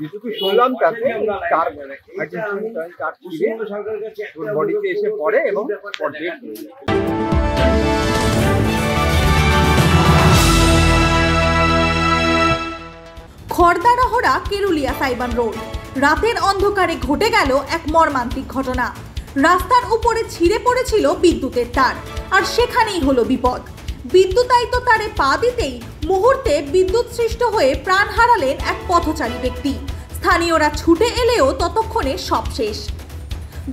যেটুকু শুনলাম তাতে তার বডিতে এসে পড়ে এবং খড়দারহরা কেরুলিয়া সাইবান রোড। রাতের অন্ধকারে ঘটে গেল এক মর্মান্তিক ঘটনা। রাস্তার উপরে ছিঁড়ে পড়েছিল বিদ্যুতের তার, আর সেখানেই হলো বিপদ। বিদ্যুতায়িত তারে পা দিতেই মুহূর্তে বিদ্যুৎ সৃষ্ট হয়ে প্রাণ হারালেন এক পথচারী ব্যক্তি। স্থানীয়রা ছুটে এলেও ততক্ষণে সব শেষ।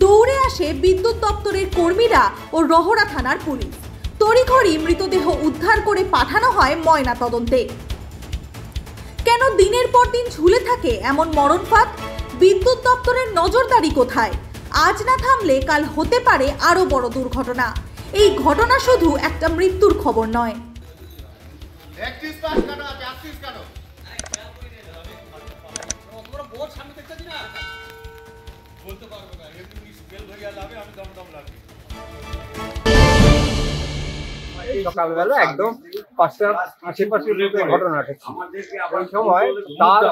দৌড়ে আসে বিদ্যুৎ দপ্তরের কর্মীরা ও রহরা থানার পুলিশ। তড়িঘড়ি মৃতদেহ উদ্ধার করে পাঠানো হয় ময়না তদন্তে। কেন দিনের পর দিন ঝুলে থাকে এমন মরণ ফাঁদ? বিদ্যুৎ দপ্তরের নজরদারি কোথায়? আজ না থামলে কাল হতে পারে আরো বড় দুর্ঘটনা। এই ঘটনা শুধু একটা মৃত্যুর খবর নয়। সকালবেলা একদম 5টার আশেপাশে ঘটনাটা ছিল। ওই সময় তার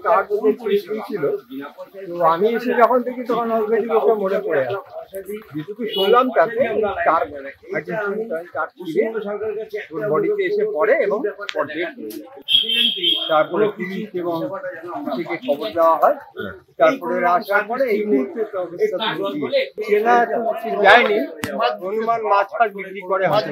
তার ছিল, তো আমি এসে যখন দেখি তখন অলরেডি লোকটা মরে পড়ে আছে। যেটুকু শুনলাম তাতে তার বডিতে এসে পড়ে এবং তারপরে পুলিশ এবং থেকে খবর দেওয়া হয়। তারপরে আসার পরে এই মুহূর্তে চেনা যায়নি, অনুমান মাছ ফাছ বিক্রি করে হয়তো।